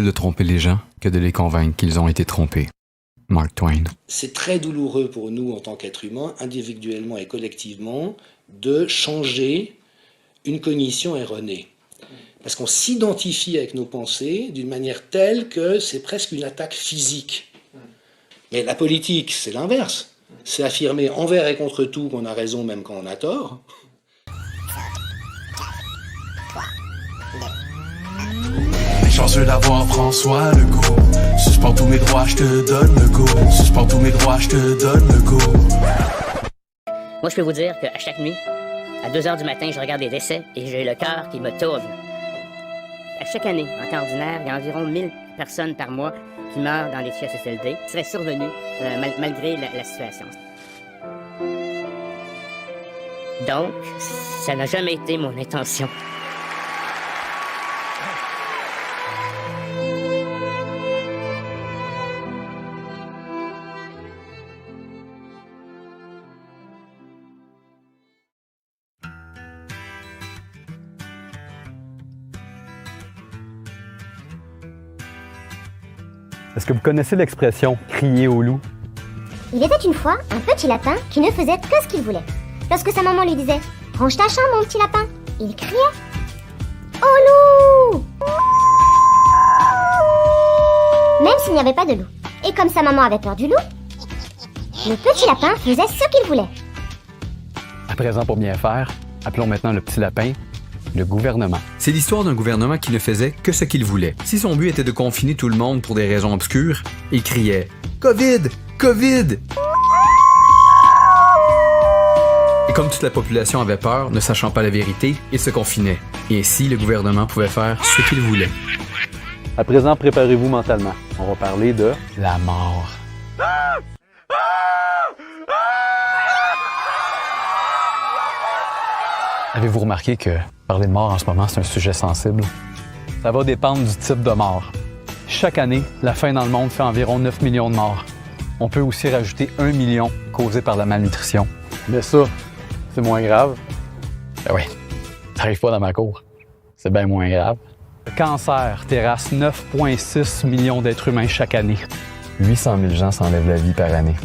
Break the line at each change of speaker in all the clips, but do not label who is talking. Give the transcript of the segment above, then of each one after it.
De tromper les gens que de les convaincre qu'ils ont été trompés. Mark Twain.
C'est très douloureux pour nous en tant qu'êtres humains, individuellement et collectivement, de changer une cognition erronée. Parce qu'on s'identifie avec nos pensées d'une manière telle que c'est presque une attaque physique. Mais la politique, c'est l'inverse. C'est affirmer envers et contre tout qu'on a raison même quand on a tort.
Chanceux d'avoir François Legault. Suspends tous mes droits, je te donne le go. Suspends tous mes droits, je te donne le go.
Moi, je peux vous dire qu'à chaque nuit, à 2h du matin, je regarde des décès et j'ai le cœur qui me tourne. À chaque année, en temps ordinaire, il y a environ 1000 personnes par mois qui meurent dans les CHSLD, qui seraient survenues malgré la situation. Donc, ça n'a jamais été mon intention.
Est-ce que vous connaissez l'expression « crier au loup » ?
Il était une fois un petit lapin qui ne faisait que ce qu'il voulait. Lorsque sa maman lui disait « Range ta chambre, mon petit lapin », il criait « Au loup !» Même s'il n'y avait pas de loup. Et comme sa maman avait peur du loup, le petit lapin faisait ce qu'il voulait.
À présent, pour bien faire, appelons maintenant le petit lapin le gouvernement.
C'est l'histoire d'un gouvernement qui ne faisait que ce qu'il voulait. Si son but était de confiner tout le monde pour des raisons obscures, il criait « Covid! Covid! » Et comme toute la population avait peur, ne sachant pas la vérité, il se confinait. Et ainsi, le gouvernement pouvait faire ce qu'il voulait.
À présent, préparez-vous mentalement. On va parler de la mort. Avez-vous remarqué que parler de mort en ce moment, c'est un sujet sensible? Ça va dépendre du type de mort. Chaque année, la faim dans le monde fait environ 9 millions de morts. On peut aussi rajouter 1 million causés par la malnutrition. Mais ça, c'est moins grave. Ben oui, ça arrive pas dans ma cour. C'est bien moins grave. Le cancer terrasse 9,6 millions d'êtres humains chaque année. 800 000 gens s'enlèvent la vie par année.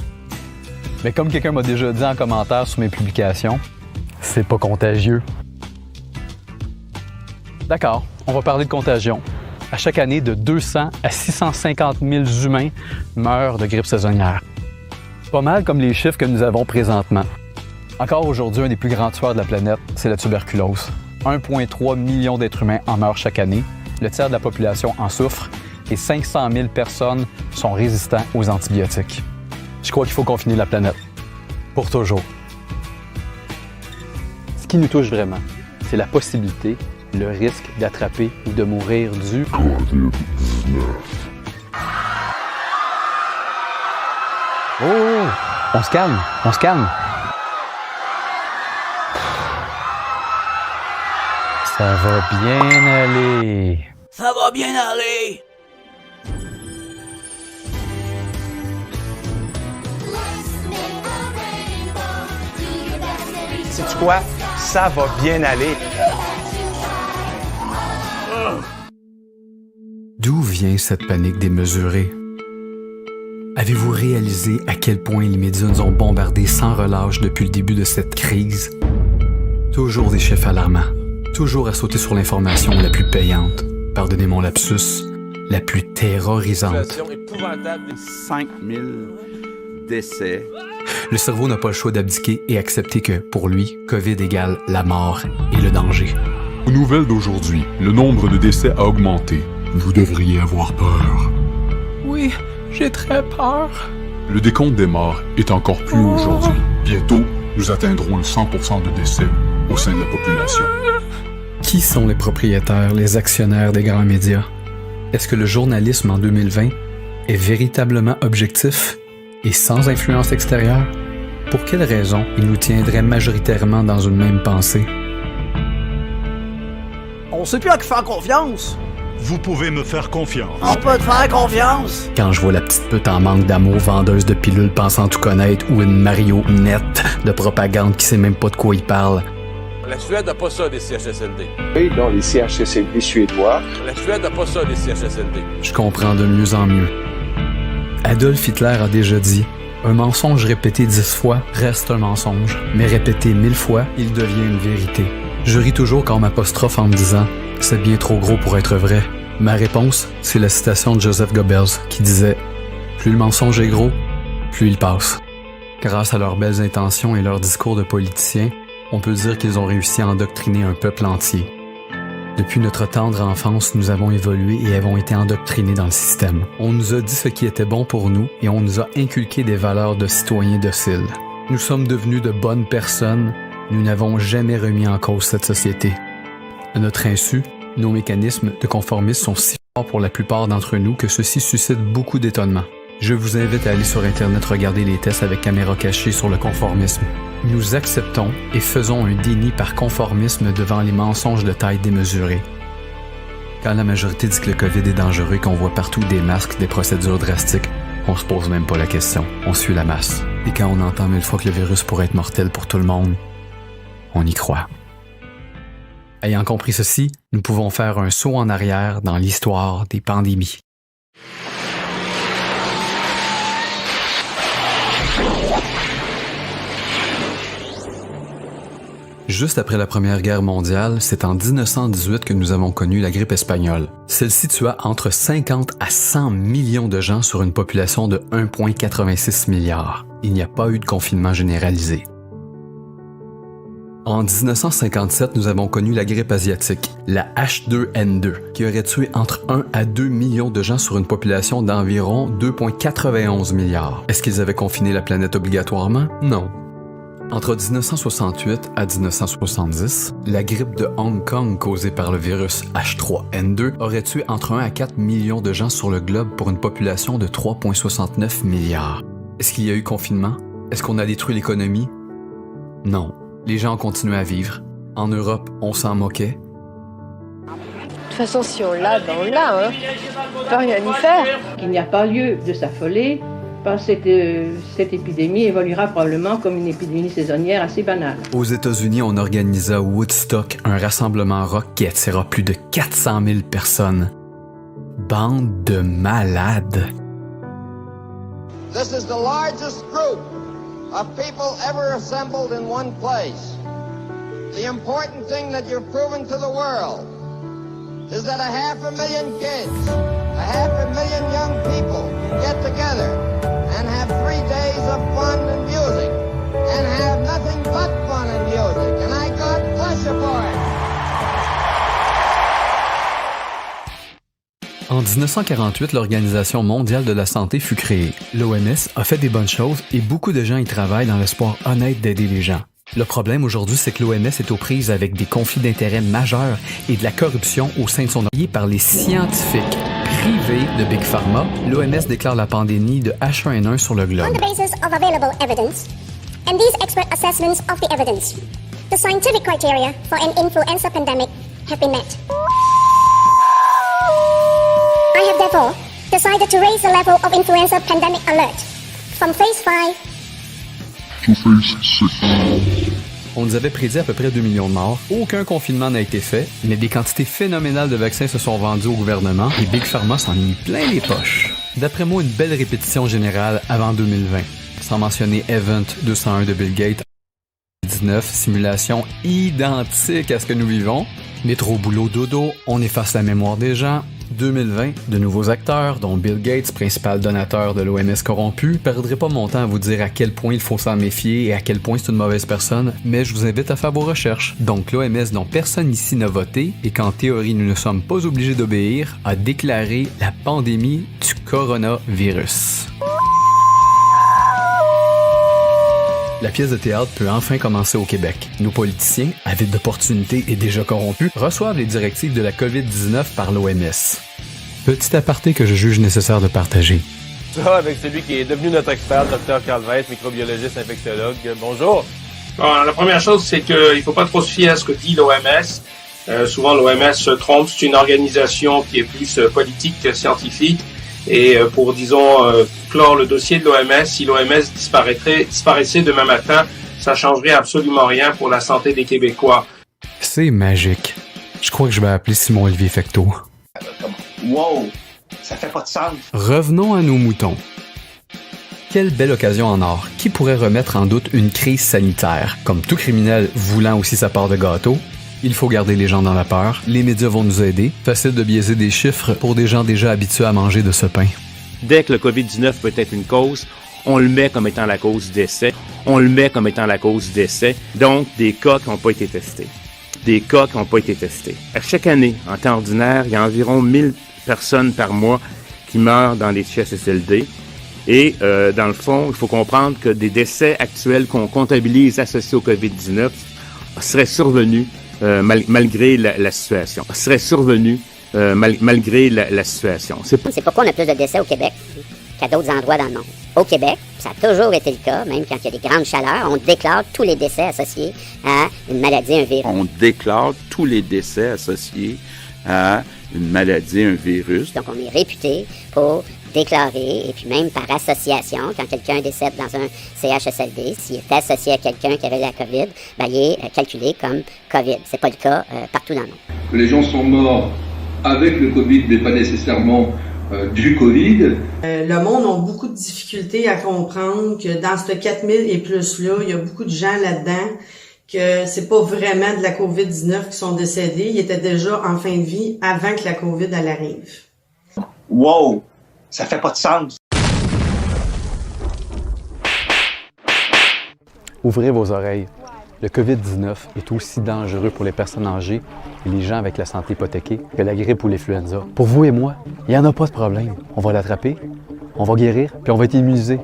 Mais comme quelqu'un m'a déjà dit en commentaire sous mes publications, c'est pas contagieux. D'accord, on va parler de contagion. À chaque année, de 200 à 650 000 humains meurent de grippe saisonnière. Pas mal comme les chiffres que nous avons présentement. Encore aujourd'hui, un des plus grands tueurs de la planète, c'est la tuberculose. 1,3 million d'êtres humains en meurent chaque année. Le tiers de la population en souffre et 500 000 personnes sont résistants aux antibiotiques. Je crois qu'il faut confiner la planète. Pour toujours. Ce qui nous touche vraiment, c'est la possibilité, le risque d'attraper ou de mourir du COVID-19. Oh! On se calme, on se calme. Ça va bien aller.
Ça va bien aller.
Sais-tu quoi? Ça va bien aller.
D'où vient cette panique démesurée? Avez-vous réalisé à quel point les médias nous ont bombardés sans relâche depuis le début de cette crise? Toujours des chiffres alarmants. Toujours à sauter sur l'information la plus payante. Pardonnez mon lapsus, la plus terrorisante.
Situation épouvantable. 5000 décès.
Le cerveau n'a pas le choix d'abdiquer et accepter que, pour lui, COVID égale la mort et le danger.
Aux nouvelles d'aujourd'hui, le nombre de décès a augmenté. Vous devriez avoir peur.
Oui, j'ai très peur.
Le décompte des morts est encore plus haut aujourd'hui. Bientôt, nous atteindrons le 100% de décès au sein de la population.
Qui sont les propriétaires, les actionnaires des grands médias? Est-ce que le journalisme en 2020 est véritablement objectif et sans influence extérieure? Pour quelles raisons ils nous tiendraient majoritairement dans une même pensée?
On sait plus à qui faire confiance.
Vous pouvez me faire confiance.
On peut te faire confiance.
Quand je vois la petite pute en manque d'amour, vendeuse de pilules pensant tout connaître, ou une marionnette de propagande qui sait même pas de quoi il parle,
La Suède n'a pas ça, des CHSLD.
Oui, non, les CHSLD suédois.
La Suède n'a pas ça, des CHSLD.
Je comprends de mieux en mieux. Adolf Hitler a déjà dit « Un mensonge répété 10 fois reste un mensonge, mais répété 1000 fois, il devient une vérité. » Je ris toujours quand on m'apostrophe en me disant « C'est bien trop gros pour être vrai. » Ma réponse, c'est la citation de Joseph Goebbels qui disait « Plus le mensonge est gros, plus il passe. » Grâce à leurs belles intentions et leurs discours de politiciens, on peut dire qu'ils ont réussi à endoctriner un peuple entier. Depuis notre tendre enfance, nous avons évolué et avons été endoctrinés dans le système. On nous a dit ce qui était bon pour nous et on nous a inculqué des valeurs de citoyens dociles. Nous sommes devenus de bonnes personnes, nous n'avons jamais remis en cause cette société. À notre insu, nos mécanismes de conformisme sont si forts pour la plupart d'entre nous que ceci suscite beaucoup d'étonnement. Je vous invite à aller sur Internet regarder les tests avec caméra cachée sur le conformisme. Nous acceptons et faisons un déni par conformisme devant les mensonges de taille démesurée. Quand la majorité dit que le COVID est dangereux et qu'on voit partout des masques, des procédures drastiques, on se pose même pas la question, on suit la masse. Et quand on entend 1000 fois que le virus pourrait être mortel pour tout le monde, on y croit. Ayant compris ceci, nous pouvons faire un saut en arrière dans l'histoire des pandémies. Juste après la Première Guerre mondiale, c'est en 1918 que nous avons connu la grippe espagnole. Celle-ci tua entre 50 à 100 millions de gens sur une population de 1,86 milliard. Il n'y a pas eu de confinement généralisé. En 1957, nous avons connu la grippe asiatique, la H2N2, qui aurait tué entre 1 à 2 millions de gens sur une population d'environ 2,91 milliards. Est-ce qu'ils avaient confiné la planète obligatoirement? Non. Entre 1968 à 1970, la grippe de Hong Kong causée par le virus H3N2 aurait tué entre 1 à 4 millions de gens sur le globe pour une population de 3,69 milliards. Est-ce qu'il y a eu confinement? Est-ce qu'on a détruit l'économie? Non. Les gens ont continué à vivre. En Europe, on s'en moquait.
De toute façon, si on l'a, ben on l'a, hein. On peut rien y faire.
Il n'y a pas lieu de s'affoler. Cette épidémie évoluera probablement comme une épidémie saisonnière assez banale.
Aux États-Unis, on organisa Woodstock, un rassemblement rock qui attira plus de 400 000 personnes. Bande de malades.
This is the largest group of people ever assembled in one place. The important thing that you've proven to the world is that 500,000 kids, 500,000 young people can get together and have 3 days of fun and music, and have nothing but fun and music, and I got pleasure for it.
En 1948, l'Organisation mondiale de la santé fut créée. L'OMS a fait des bonnes choses et beaucoup de gens y travaillent dans l'espoir honnête d'aider les gens. Le problème aujourd'hui, c'est que l'OMS est aux prises avec des conflits d'intérêts majeurs et de la corruption au sein de son organisation. Par les scientifiques privés de Big Pharma, l'OMS déclare la pandémie de H1N1 sur le globe.
On the basis of available evidence, and these expert assessments of the evidence, the scientific criteria for an influenza pandemic have been met. I have therefore decided to raise the level of influenza pandemic alert from phase 5
to phase 6.
On nous avait prédit à peu près 2 millions de morts. Aucun confinement n'a été fait, mais des quantités phénoménales de vaccins se sont vendues au gouvernement et Big Pharma s'en est mis plein les poches. D'après moi, une belle répétition générale avant 2020. Sans mentionner Event 201 de Bill Gates, 19 simulation identique à ce que nous vivons. Métro, boulot, dodo, on efface la mémoire des gens. 2020, de nouveaux acteurs, dont Bill Gates, principal donateur de l'OMS corrompu. Je perdrai pas mon temps à vous dire à quel point il faut s'en méfier et à quel point c'est une mauvaise personne, mais je vous invite à faire vos recherches. Donc l'OMS, dont personne ici n'a voté, et qu'en théorie nous ne sommes pas obligés d'obéir, a déclaré la pandémie du coronavirus. La pièce de théâtre peut enfin commencer au Québec. Nos politiciens, avides d'opportunités et déjà corrompus, reçoivent les directives de la COVID-19 par l'OMS. Petit aparté que je juge nécessaire de partager.
Ça, avec celui qui est devenu notre expert, Dr. Carl Weiss, microbiologiste, infectiologue. Bonjour.
Bon, la première chose, c'est qu'il ne faut pas trop se fier à ce que dit l'OMS. Souvent, l'OMS se trompe. C'est une organisation qui est plus politique que scientifique. Et pour, disons, clore le dossier de l'OMS, si l'OMS disparaissait demain matin, ça changerait absolument rien pour la santé des Québécois.
C'est magique. Je crois que je vais appeler Simon-Olivier Fecteau.
Wow! Ça fait pas de sens.
Revenons à nos moutons. Quelle belle occasion en or. Qui pourrait remettre en doute une crise sanitaire? Comme tout criminel voulant aussi sa part de gâteau, il faut garder les gens dans la peur. Les médias vont nous aider. Facile de biaiser des chiffres pour des gens déjà habitués à manger de ce pain.
Dès que le COVID-19 peut être une cause, on le met comme étant la cause du décès. On le met comme étant la cause du décès. Donc, des cas qui n'ont pas été testés. À chaque année, en temps ordinaire, il y a environ 1000 personnes par mois qui meurent dans les CHSLD. Et dans le fond, il faut comprendre que des décès actuels qu'on comptabilise associés au COVID-19 seraient survenus malgré la situation.
C'est pourquoi on a plus de décès au Québec qu'à d'autres endroits dans le monde. Au Québec, ça a toujours été le cas, même quand il y a des grandes chaleurs, on déclare tous les décès associés à une maladie, un virus.
On déclare tous les décès associés à une maladie, un virus.
Donc on est réputé pour déclarer, et puis même par association, quand quelqu'un décède dans un CHSLD, s'il est associé à quelqu'un qui avait la COVID, ben, il est calculé comme COVID. C'est pas le cas partout dans le monde.
Que les gens sont morts avec le COVID, mais pas nécessairement du COVID.
Le monde a beaucoup de difficultés à comprendre que dans ce 4000 et plus-là, il y a beaucoup de gens là-dedans que c'est pas vraiment de la COVID-19 qui sont décédés. Ils étaient déjà en fin de vie avant que la COVID elle arrive.
Wow! Ça fait pas de sens.
Ouvrez vos oreilles. Le COVID-19 est aussi dangereux pour les personnes âgées et les gens avec la santé hypothéquée que la grippe ou l'influenza. Pour vous et moi, il n'y en a pas de problème. On va l'attraper, on va guérir, puis on va être immunisé.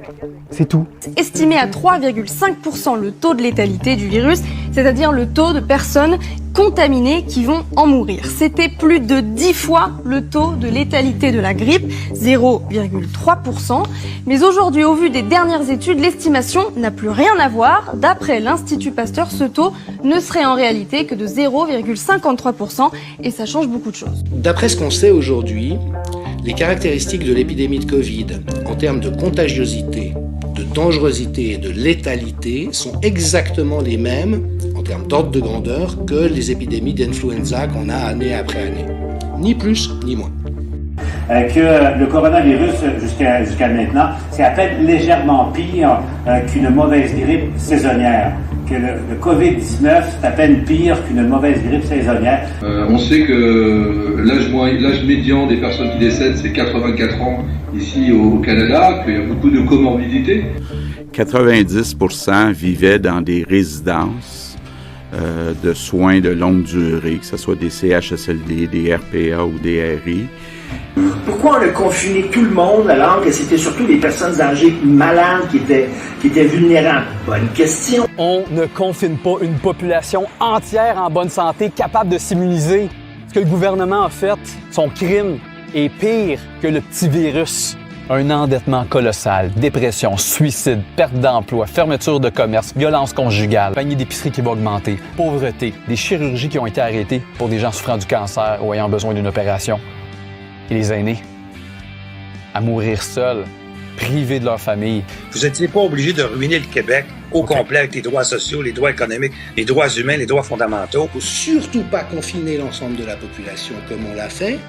C'est tout.
Estimé à 3,5% le taux de létalité du virus, c'est-à-dire le taux de personnes contaminées qui vont en mourir. C'était plus de 10 fois le taux de létalité de la grippe, 0,3%. Mais aujourd'hui, au vu des dernières études, l'estimation n'a plus rien à voir. D'après l'Institut Pasteur, ce taux ne serait en réalité que de 0,53% et ça change beaucoup de choses.
D'après ce qu'on sait aujourd'hui, les caractéristiques de l'épidémie de Covid en termes de contagiosité, de dangerosité et de létalité sont exactement les mêmes en termes d'ordre de grandeur que les épidémies d'influenza qu'on a année après année. Ni plus, ni moins.
Que le coronavirus, jusqu'à maintenant, c'est à peine légèrement pire qu'une mauvaise grippe saisonnière. Que le COVID-19, c'est à peine pire qu'une mauvaise grippe saisonnière.
On sait que l'âge médian des personnes qui décèdent, c'est 84 ans ici au Canada, qu'il y a beaucoup de comorbidités.
90% vivaient dans des résidences de soins de longue durée, que ce soit des CHSLD, des RPA ou des RI.
Pourquoi on a confiné tout le monde alors que c'était surtout les personnes âgées malades qui étaient vulnérables? Bonne question.
On ne confine pas une population entière en bonne santé capable de s'immuniser. Ce que le gouvernement a fait, son crime, est pire que le petit virus. Un endettement colossal, dépression, suicide, perte d'emploi, fermeture de commerce, violence conjugale, panier d'épicerie qui va augmenter, pauvreté, des chirurgies qui ont été arrêtées pour des gens souffrant du cancer ou ayant besoin d'une opération. Et les aînés, à mourir seuls, privés de leur famille.
Vous n'étiez pas obligé de ruiner le Québec au complet avec les droits sociaux, les droits économiques, les droits humains, les droits fondamentaux.
Il ne faut surtout pas confiner l'ensemble de la population comme on l'a fait.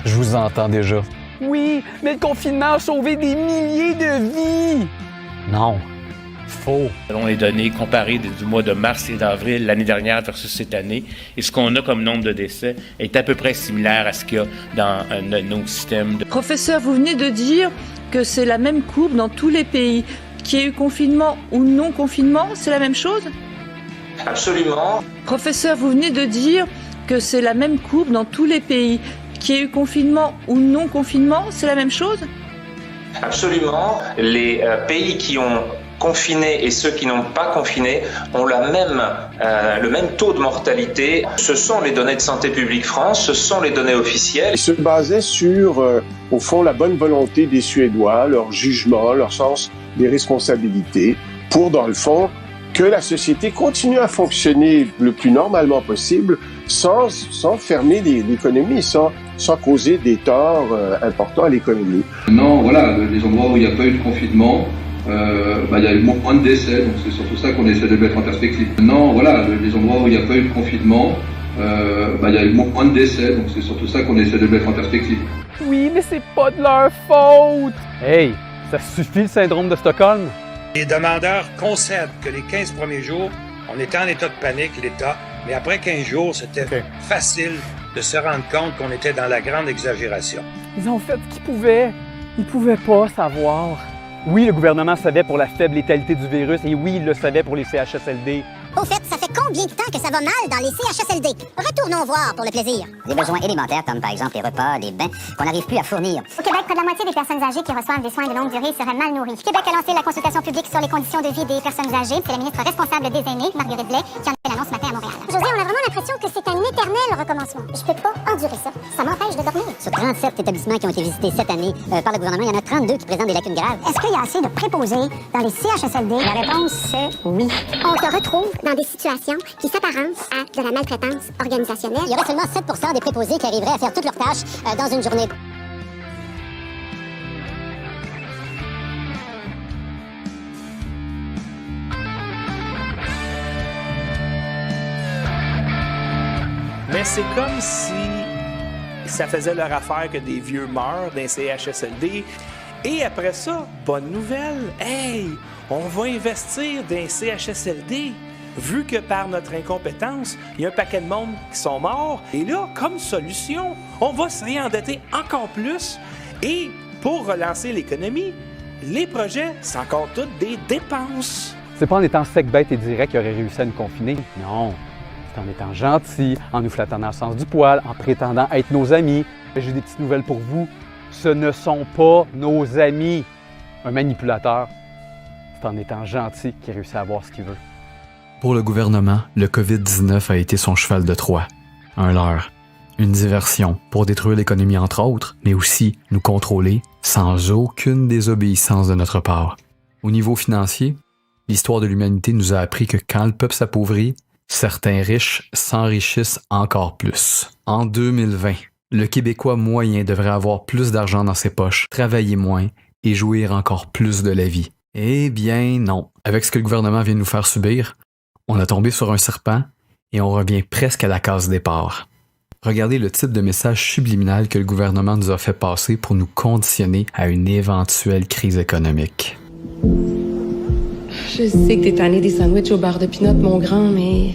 Je vous entends déjà. Oui, mais le confinement a sauvé des milliers de vies. Non. Faux.
Selon les données comparées du mois de mars et d'avril l'année dernière versus cette année, et ce qu'on a comme nombre de décès est à peu près similaire à ce qu'il y a dans nos systèmes.
Professeur, vous venez de dire que c'est la même courbe dans tous les pays. Qu'il y ait eu confinement ou non confinement, c'est la même chose?
Absolument.
Professeur, vous venez de dire que c'est la même courbe dans tous les pays. Qu'il y ait eu confinement ou non confinement, c'est la même chose?
Absolument. Les pays qui ont confinés et ceux qui n'ont pas confiné ont le même taux de mortalité. Ce sont les données de Santé publique France, ce sont les données officielles.
Ils se basaient sur, au fond, la bonne volonté des Suédois, leur jugement, leur sens des responsabilités, pour, dans le fond, que la société continue à fonctionner le plus normalement possible sans fermer l'économie, sans causer des torts importants à l'économie.
Non, voilà, les endroits où il n'y a pas eu de confinement, il y a eu moins de décès, donc c'est surtout ça qu'on essaie de mettre en perspective. Non, voilà, les endroits où il n'y a pas eu de confinement, il y a eu moins de décès, donc c'est surtout ça qu'on essaie de mettre en perspective.
Oui, mais c'est pas de leur faute! Hey, ça suffit le syndrome de Stockholm?
Les demandeurs concèdent que les 15 premiers jours, on était en état de panique, l'État, mais après 15 jours, c'était facile de se rendre compte qu'on était dans la grande exagération.
Ils ont fait ce qu'ils pouvaient. Ils pouvaient pas savoir. Oui, le gouvernement savait pour la faible létalité du virus et oui, il le savait pour les CHSLD.
Au fait, ça fait combien de temps que ça va mal dans les CHSLD? Retournons voir pour le plaisir.
Des besoins élémentaires comme par exemple les repas, des bains, qu'on n'arrive plus à fournir.
Au Québec, près de la moitié des personnes âgées qui reçoivent des soins de longue durée seraient mal nourries. Québec a lancé la consultation publique sur les conditions de vie des personnes âgées. C'est la ministre responsable des aînés, Marguerite Blais, qui en a fait l'annonce ce matin à Montréal. José, on a vraiment l'impression que c'est un éternel recommencement. Je peux pas endurer ça. Ça m'empêche de dormir.
Sur 37 établissements qui ont été visités cette année par le gouvernement, il y en a 32 qui présentent des lacunes graves.
Est-ce qu'il y a assez de préposés dans les CHSLD?
La réponse, c'est oui.
On te retrouve dans des situations qui s'apparentent à de la maltraitance organisationnelle.
Il y aurait seulement 7% des préposés qui arriveraient à faire toutes leurs tâches dans une journée.
Mais c'est comme si ça faisait leur affaire que des vieux meurent d'un CHSLD. Et après ça, bonne nouvelle, hey, on va investir dans un CHSLD. Vu que par notre incompétence, il y a un paquet de monde qui sont morts. Et là, comme solution, on va se réendetter encore plus. Et pour relancer l'économie, les projets, c'est encore toutes des dépenses.
C'est pas en étant sec, bête et direct qu'il aurait réussi à nous confiner. Non. C'est en étant gentil, en nous flattant dans le sens du poil, en prétendant être nos amis. J'ai des petites nouvelles pour vous. Ce ne sont pas nos amis. Un manipulateur, c'est en étant gentil qu'il réussit à avoir ce qu'il veut.
Pour le gouvernement, le COVID-19 a été son cheval de Troie. Un leurre. Une diversion pour détruire l'économie entre autres, mais aussi nous contrôler sans aucune désobéissance de notre part. Au niveau financier, l'histoire de l'humanité nous a appris que quand le peuple s'appauvrit, certains riches s'enrichissent encore plus. En 2020, le Québécois moyen devrait avoir plus d'argent dans ses poches, travailler moins et jouir encore plus de la vie. Eh bien non. Avec ce que le gouvernement vient de nous faire subir, on a tombé sur un serpent et on revient presque à la case départ. Regardez le type de message subliminal que le gouvernement nous a fait passer pour nous conditionner à une éventuelle crise économique.
Je sais que t'es tanné des sandwichs au beurre de pinot, mon grand, mais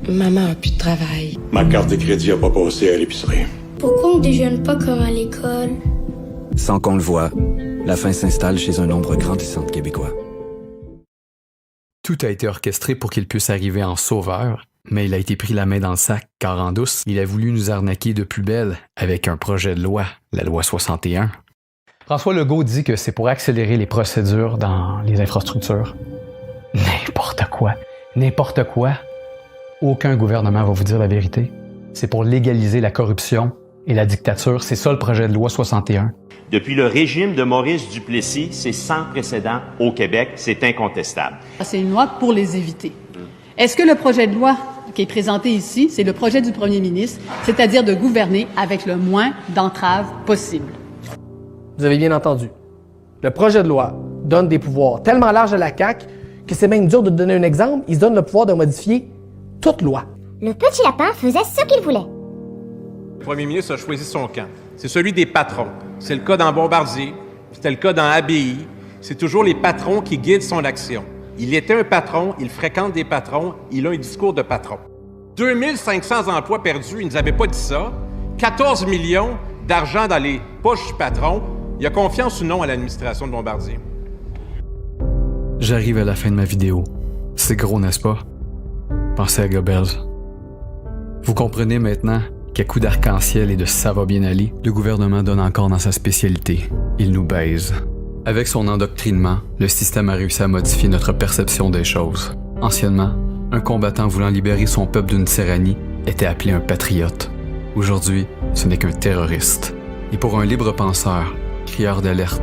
maman a plus de travail.
Ma carte de crédit a pas passé à l'épicerie.
Pourquoi on déjeune pas comme à l'école?
Sans qu'on le voie, la faim s'installe chez un nombre grandissant de Québécois.
Tout a été orchestré pour qu'il puisse arriver en sauveur, mais il a été pris la main dans le sac car en douce, il a voulu nous arnaquer de plus belle avec un projet de loi, la loi 61.
François Legault dit que c'est pour accélérer les procédures dans les infrastructures. N'importe quoi. N'importe quoi. Aucun gouvernement va vous dire la vérité. C'est pour légaliser la corruption et la dictature. C'est ça le projet de loi 61.
Depuis le régime de Maurice Duplessis, c'est sans précédent au Québec, c'est incontestable.
C'est une loi pour les éviter. Est-ce que le projet de loi qui est présenté ici, c'est le projet du premier ministre, c'est-à-dire de gouverner avec le moins d'entraves possible?
Vous avez bien entendu. Le projet de loi donne des pouvoirs tellement larges à la CAQ que c'est même dur de donner un exemple. Il se donne le pouvoir de modifier toute loi.
Le petit lapin faisait ce qu'il voulait.
Le premier ministre a choisi son camp. C'est celui des patrons. C'est le cas dans Bombardier, c'était le cas dans ABI. C'est toujours les patrons qui guident son action. Il était un patron, il fréquente des patrons, il a un discours de patron. 2500 emplois perdus, il ne nous avait pas dit ça. 14 millions d'argent dans les poches du patron. Il a confiance ou non à l'administration de Bombardier.
J'arrive à la fin de ma vidéo. C'est gros, n'est-ce pas? Pensez à Goebbels. Vous comprenez maintenant qu'à coup d'arc-en-ciel et de ça va bien aller, le gouvernement donne encore dans sa spécialité. Il nous baise. Avec son endoctrinement, le système a réussi à modifier notre perception des choses. Anciennement, un combattant voulant libérer son peuple d'une tyrannie était appelé un patriote. Aujourd'hui, ce n'est qu'un terroriste. Et pour un libre penseur, crieur d'alerte,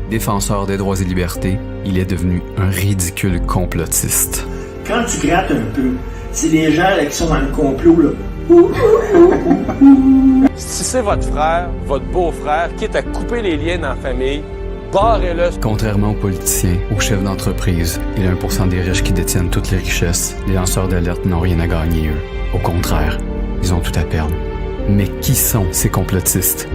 défenseur des droits et libertés, il est devenu un ridicule complotiste.
Quand tu grattes un peu, c'est les gens là, qui sont dans le complot, là.
Si c'est votre frère, votre beau-frère, quitte à couper les liens dans la famille, barrez-le.
Contrairement aux politiciens, aux chefs d'entreprise et les 1% des riches qui détiennent toutes les richesses, les lanceurs d'alerte n'ont rien à gagner, eux. Au contraire, ils ont tout à perdre. Mais qui sont ces complotistes?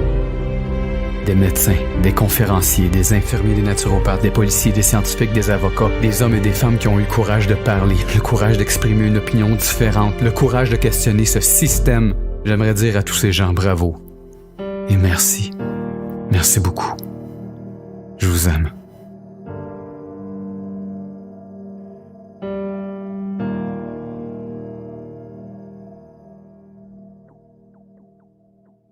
Des médecins, des conférenciers, des infirmiers, des naturopathes, des policiers, des scientifiques, des avocats, des hommes et des femmes qui ont eu le courage de parler, le courage d'exprimer une opinion différente, le courage de questionner ce système. J'aimerais dire à tous ces gens bravo. Et merci. Merci beaucoup. Je vous aime.